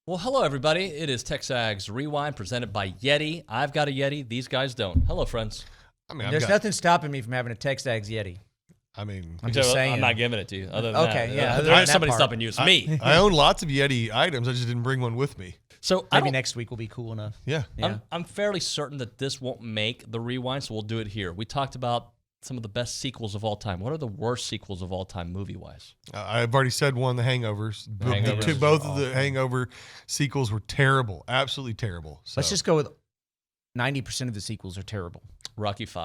Well, hello, everybody. It is TexAgs Rewind presented by Yeti. I've got a Yeti. These guys don't. Hello, friends. I mean, There's nothing stopping me from having a TexAgs Yeti. I mean, I'm just saying. I'm not giving it to you. Other than Okay, that. yeah, other There than is that somebody part. stopping you. It's me. I own lots of Yeti items. I just didn't bring one with me. So Maybe next week will be cool enough. Yeah. I'm fairly certain that this won't make the Rewind, so we'll do it here. We talked about some of the best sequels of all time. What are the worst sequels of all time movie-wise? I've already said one, The Hangovers. Hangovers Both are of the Hangover sequels were terrible. Absolutely terrible. So. Let's just go with 90% of the sequels are terrible. Rocky V.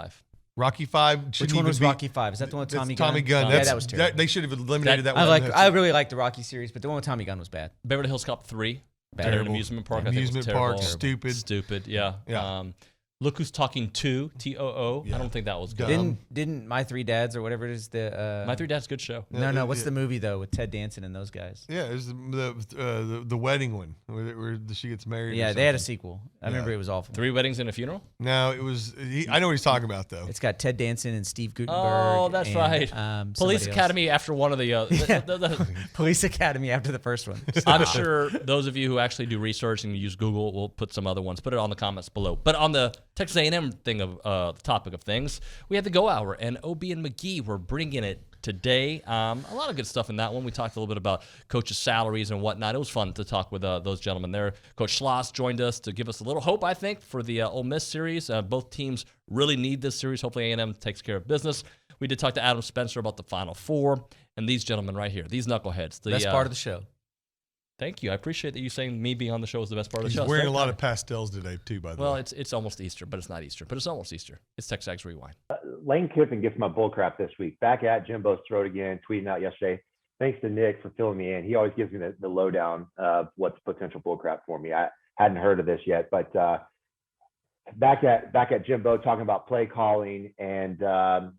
Rocky V. Which one was Rocky V? Is that the one with Tommy Gunn? Tommy Gunn. Yeah, that was terrible. They should have eliminated that one. I really like the Rocky series, but the one with Tommy Gun was bad. Beverly Hills Cop 3. Bad. At an Terrible. amusement park. Amusement I think it was park. terrible. Stupid. Yeah. Yeah. Look Who's Talking 2, TOO. Yeah. I don't think that was good. Didn't My Three Dads or whatever it is the My Three Dads, good show. No, what's the movie though with Ted Danson and those guys? Yeah, it was the wedding one where she gets married. Yeah, or they had a something. sequel. I remember it was awful. 3 Weddings and a Funeral? No, it was. I know what he's talking about though. It's got Ted Danson and Steve Guttenberg. Oh, that's and, right. somebody Police else. Academy after one of the Police Academy after the first one. I'm sure those of you who actually do research and use Google will put some other ones. Put it on the comments below. But on the Texas A&M thing of the topic of things, we had the Go Hour, and OB and McGee were bringing it today. A lot of good stuff in that one. We talked a little bit about coaches' salaries and whatnot. It was fun to talk with those gentlemen there. Coach Schloss joined us to give us a little hope, I think, for the Ole Miss series. Both teams really need this series. Hopefully A&M takes care of business. We did talk to Adam Spencer about the Final Four, and these gentlemen right here, these knuckleheads. The Best part of the show. Thank you. I appreciate that you saying me being on the show is the best part of the He's show. wearing a lot of pastels today too, by the way. Well, it's almost Easter, but it's not Easter. But it's almost Easter. It's TexAgs Rewind. Lane Kiffin gets my bull crap this week. Back at Jimbo's throat again, tweeting out yesterday. Thanks to Nick for filling me in. He always gives me the lowdown of what's potential bull crap for me. I hadn't heard of this yet, but back at Jimbo talking about play calling, and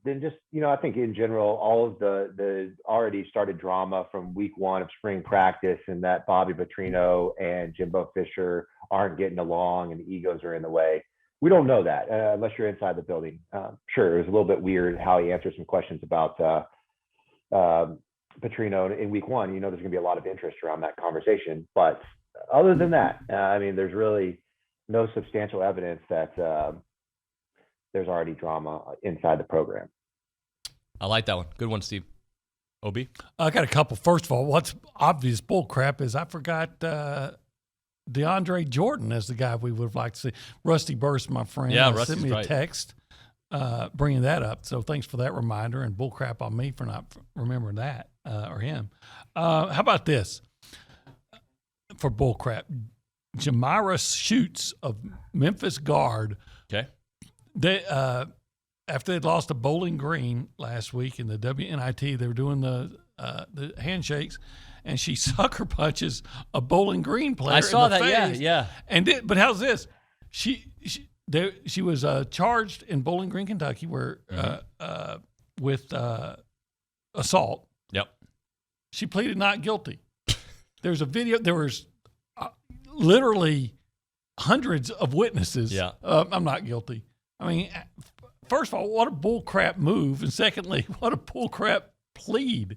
then just, I think in general, all of the already started drama from week one of spring practice, and that Bobby Petrino and Jimbo Fisher aren't getting along and the egos are in the way. We don't know that unless you're inside the building. Sure, it was a little bit weird how he answered some questions about Petrino in week one. There's going to be a lot of interest around that conversation. But other than that, there's really no substantial evidence that there's already drama inside the program. I like that one. Good one, Steve. OB? I got a couple. First of all, what's obvious bull crap is I forgot DeAndre Jordan as the guy we would have liked to see. Rusty Burst, my friend, sent me a text bringing that up. So thanks for that reminder, and bull crap on me for not remembering that or him. How about this for bull crap? Jamira Shoots of Memphis guard. Okay. They after they'd lost to Bowling Green last week in the WNIT, they were doing the handshakes, and she sucker punches a Bowling Green player. I saw in the that. face. Yeah. And but how's this? She was charged in Bowling Green, Kentucky, where with assault. Yep. She pleaded not guilty. There's a video. There was literally hundreds of witnesses. Yeah. I'm not guilty. I mean, first of all, what a bull crap move, and secondly, what a bull crap plea.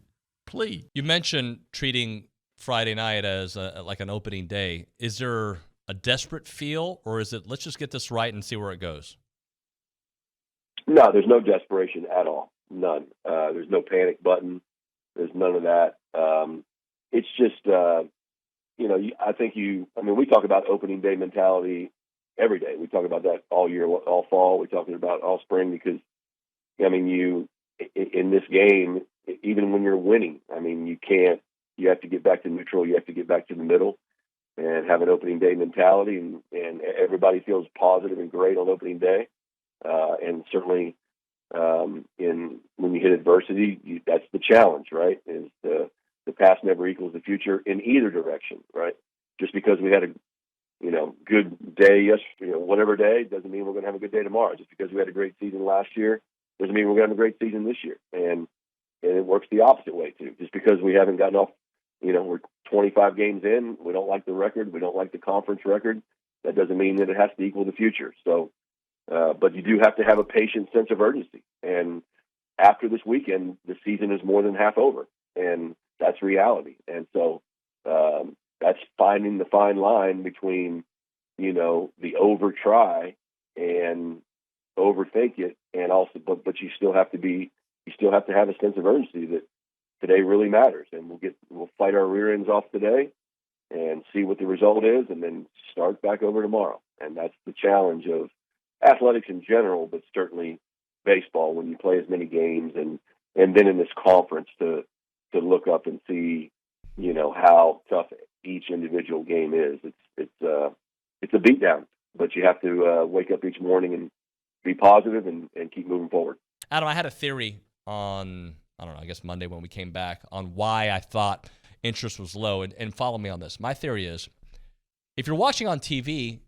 You mentioned treating Friday night as like an opening day. Is there a desperate feel, or is it let's just get this right and see where it goes? No, there's no desperation at all. None. There's no panic button. There's none of that. It's just, we talk about opening day mentality every day. We talk about that all year, all fall. We're talking about all spring because, in this game, even when you're winning, you have to get back to neutral. You have to get back to the middle and have an opening day mentality. And everybody feels positive and great on opening day. And certainly when you hit adversity, that's the challenge, right? Is the past never equals the future in either direction, right? Just because we had a good day whatever day doesn't mean we're going to have a good day tomorrow. Just because we had a great season last year doesn't mean we're going to have a great season this year. And it works the opposite way too. Just because we haven't gotten off, we're 25 games in, we don't like the record, we don't like the conference record, that doesn't mean that it has to equal the future. So, but you do have to have a patient sense of urgency. And after this weekend, the season is more than half over, and that's reality. And so, that's finding the fine line between, the over try and overthink it, and also, but you still have to have a sense of urgency that today really matters, and we'll fight our rear ends off today and see what the result is, and then start back over tomorrow. And that's the challenge of athletics in general, but certainly baseball when you play as many games, and then in this conference to look up and see, how tough each individual game is. It's a beatdown, but you have to wake up each morning and be positive and keep moving forward. Adam, I had a theory on, I don't know, I guess Monday when we came back, on why I thought interest was low, and follow me on this. My theory is, if you're watching on TV,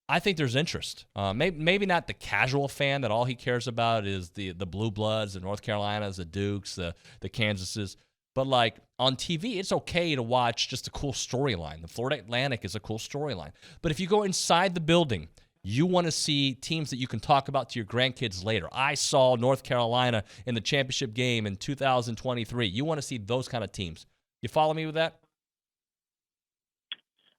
I think there's interest. Maybe not the casual fan that all he cares about is the Blue Bloods, the North Carolinas, the Dukes, the Kansases. But like on TV, it's okay to watch just a cool storyline. The Florida Atlantic is a cool storyline. But if you go inside the building, you want to see teams that you can talk about to your grandkids later. I saw North Carolina in the championship game in 2023. You want to see those kind of teams. You follow me with that?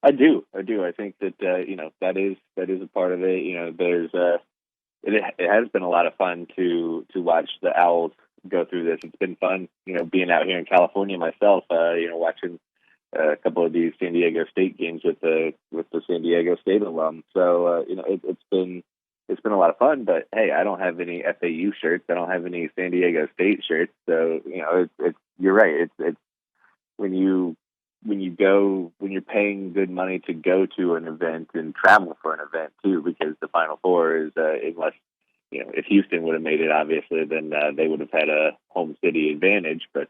I do. I think that that is a part of it. There's it has been a lot of fun to watch the Owls go through this. It's been fun, being out here in California myself. Watching a couple of these San Diego State games with the San Diego State alum. So it's been a lot of fun. But hey, I don't have any FAU shirts. I don't have any San Diego State shirts. So it's you're right. It's when you're paying good money to go to an event and travel for an event too, because the Final Four is unless if Houston would have made it, obviously, then they would have had a home city advantage. But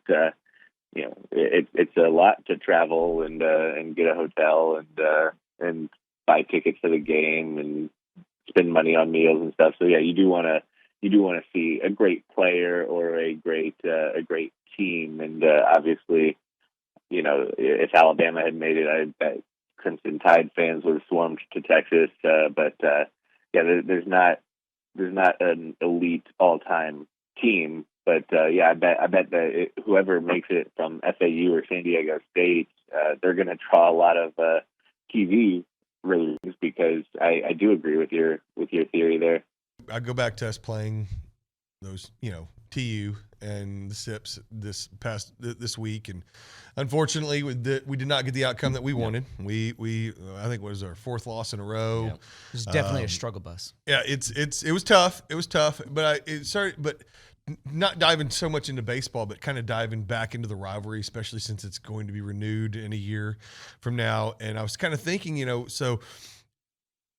it's a lot to travel and get a hotel and buy tickets to the game and spend money on meals and stuff. So yeah, you do want to see a great player or a great team, and obviously, if Alabama had made it, I bet Crimson Tide fans would have swarmed to Texas. But there's not an elite all-time team. But I bet that whoever makes it from FAU or San Diego State, they're going to draw a lot of TV ratings, because I do agree with your theory there. I go back to us playing those, TU and the SIPs this week, and unfortunately we did not get the outcome that we wanted. We I think it was our fourth loss in a row. It was definitely a struggle bus. Yeah, it was tough. It was tough, but not diving so much into baseball, but kind of diving back into the rivalry, especially since it's going to be renewed in a year from now. And I was kind of thinking, so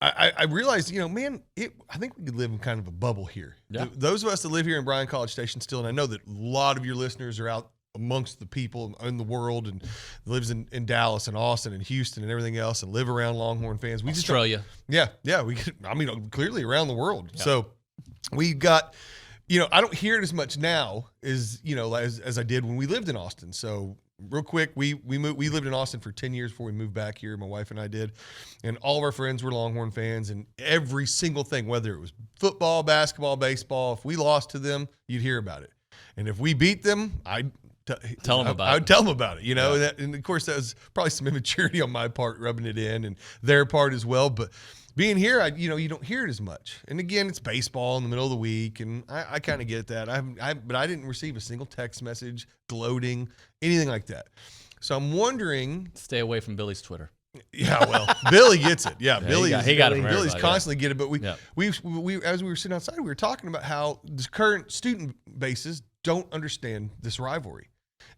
I realized, I think we could live in kind of a bubble here. Yeah. Those of us that live here in Bryan College Station still, and I know that a lot of your listeners are out amongst the people in the world and lives in Dallas and Austin and Houston and everything else, and live around Longhorn fans. Australia. Clearly around the world. Yeah. So we've got, I don't hear it as much now as I did when we lived in Austin. So real quick, we lived in Austin for 10 years before we moved back here. My wife and I did, and all of our friends were Longhorn fans, and every single thing, whether it was football, basketball, baseball, if we lost to them, you'd hear about it. And if we beat them, I'd tell them about it, Yeah. and of course that was probably some immaturity on my part, rubbing it in, and their part as well. But being here, you don't hear it as much. And again, it's baseball in the middle of the week, and I kind of get that. But I didn't receive a single text message gloating, anything like that. So I'm wondering. Stay away from Billy's Twitter. Yeah, well, Billy gets it. Yeah, Billy. He got it from Billy's everybody, constantly get it. But we Yeah. as we were sitting outside, we were talking about how the current student bases don't understand this rivalry.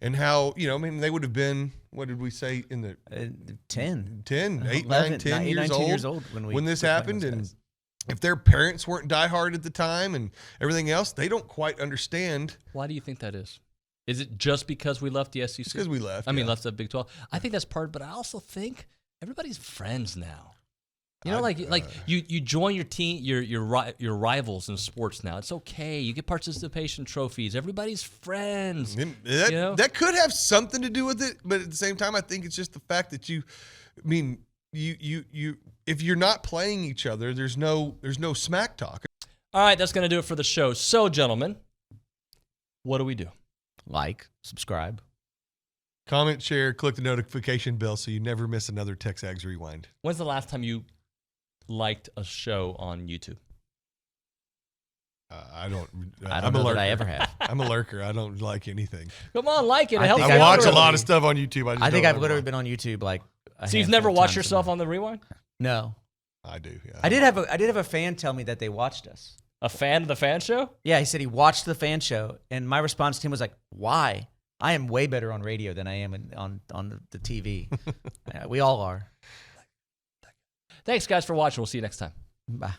And how, they would have been, what did we say, in the 10, 8, 11, 9, 10 years 19 old, years old when this were playing happened. those And guys. if their parents weren't diehard at the time and everything else, they don't quite understand. Why do you think that is? Is it just because we left the SEC? Because we left. Left the Big 12. I think that's part, but I also think everybody's friends now. You join your team, your rivals in sports now. It's okay. You get participation trophies. Everybody's friends. That could have something to do with it, but at the same time, I think it's just the fact that you if you're not playing each other, there's no smack talk. All right, that's going to do it for the show. So, gentlemen, what do we do? Like, subscribe. Comment, share, click the notification bell so you never miss another TexAgs Rewind. When's the last time you liked a show on YouTube? I don't I'm know a lurker. that I ever have. I'm a lurker. I don't like anything. Come on, like it. It I helps. think I I've watch a literally- lot of stuff on YouTube. I think don't I've ever literally watch. been on YouTube like. So you've never watched yourself on the Rewind? No. I do. Yeah. I did have a fan tell me that they watched us. A fan of the fan show? Yeah, he said he watched the fan show, and my response to him was like, "Why? I am way better on radio than I am on the TV. We all are." Thanks, guys, for watching. We'll see you next time. Bye.